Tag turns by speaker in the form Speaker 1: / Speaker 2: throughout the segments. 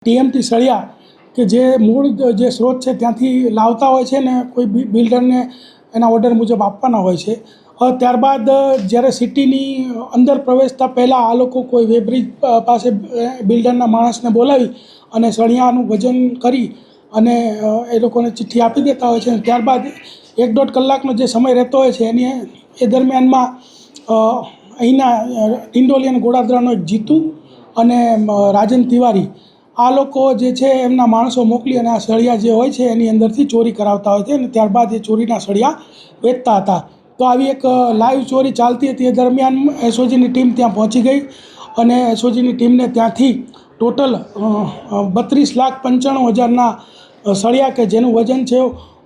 Speaker 1: TMT સળિયા કે જે મૂળ જે સ્ત્રોત છે ત્યાંથી લાવતા હોય છે ને કોઈ બિલ્ડરને એના ઓર્ડર મુજબ આપવાના હોય છે. ત્યારબાદ જ્યારે સિટીની અંદર પ્રવેશતા પહેલાં આ લોકો કોઈ વેબ્રિજ પાસે બિલ્ડરના માણસને બોલાવી અને સળિયાનું વજન કરી અને એ લોકોને ચિઠ્ઠી આપી દેતા હોય છે. ત્યારબાદ 1-1.5 કલાકનો જે સમય રહેતો હોય છે એ દરમિયાનમાં અહીંના ડિંડોલી અને ગોળાદરાનો એક જીતુ અને રાજન તિવારી આ લોકો જે છે એમના માણસો મોકલી અને આ સળિયા જે હોય છે એની અંદરથી ચોરી કરાવતા હોય છે અને ત્યારબાદ એ ચોરીના સળિયા વેચતા હતા. તો આવી એક લાઈવ ચોરી ચાલતી હતી. એ દરમિયાન એસઓજીની ટીમ ત્યાં પહોંચી ગઈ અને એસઓજીની ટીમને ત્યાંથી ટોટલ 32,95,000ના સળિયા કે જેનું વજન છે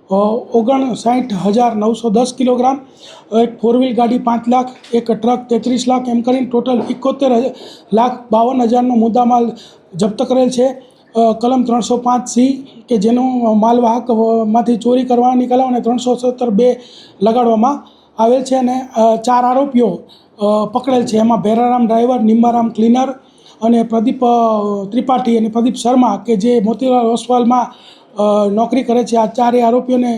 Speaker 1: 59,910 કિલોગ્રામ, એક 4 વ્હીલ ગાડી 5 લાખ, એક ટ્રક 33 લાખ, એમ કરીને ટોટલ 71,52,000નો મુદ્દામાલ જપ્ત કરેલ છે. કલમ 305C કે જેનું માલવાહકમાંથી ચોરી કરવાની કલમ અને 370(2) લગાડવામાં આવેલ છે અને 4 આરોપીઓ પકડેલ છે. એમાં ભેરારામ ડ્રાઈવર, નિમ્બારામ ક્લીનર અને પ્રદીપ ત્રિપાઠી અને પ્રદીપ શર્મા કે જે મોતીલાલ હોસ્પિટલમાં નોકરી કરે છે. આ 4 આરોપીઓને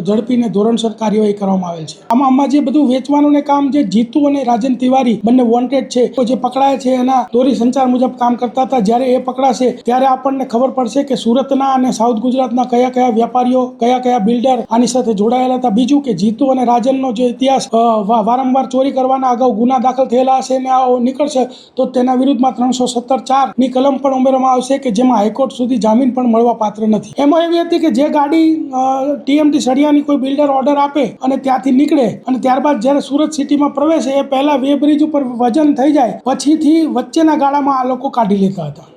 Speaker 1: ઝડપીને ધોરણસર કાર્યવાહી કરવામાં આવેલ છે. આમાં જે બધું વેચવાનું કામ જે જીતુ અને રાજન તિવારી બંને વોન્ટેડ છે, જે પકડાય છે એના દોરી સંચાર મુજબ કામ કરતા હતા. જ્યારે એ પકડાશે ત્યારે આપણને ખબર પડશે કે સુરતના અને સાઉથ ગુજરાતના કયા કયા વેપારીઓ, કયા કયા બિલ્ડર આની સાથે જોડાયેલા હતા. બીજું કે જીતુ અને રાજનનો જે ઇતિહાસ વારંવાર ચોરી કરવાના અગાઉ ગુના દાખલ થયેલા હશે અને આ નીકળશે તો તેના વિરુદ્ધમાં 370(4)ની કલમ પણ ઉમેરવામાં આવશે કે જેમાં હાઈકોર્ટ સુધી જામીન પણ મળવા પાત્ર નથી. એમાં એવી હતી કે જે ગાડી ટીએમટી સળિયાની કોઈ બિલ્ડર ઓર્ડર આપે અને ત્યાંથી નીકળે અને ત્યારબાદ જ્યારે સુરત સિટીમાં પ્રવેશે એ પહેલાં વેબ્રિજ ઉપર વજન થઈ જાય પછીથી વચ્ચેના ગાળામાં આ લોકો કાઢી લેતા હતા.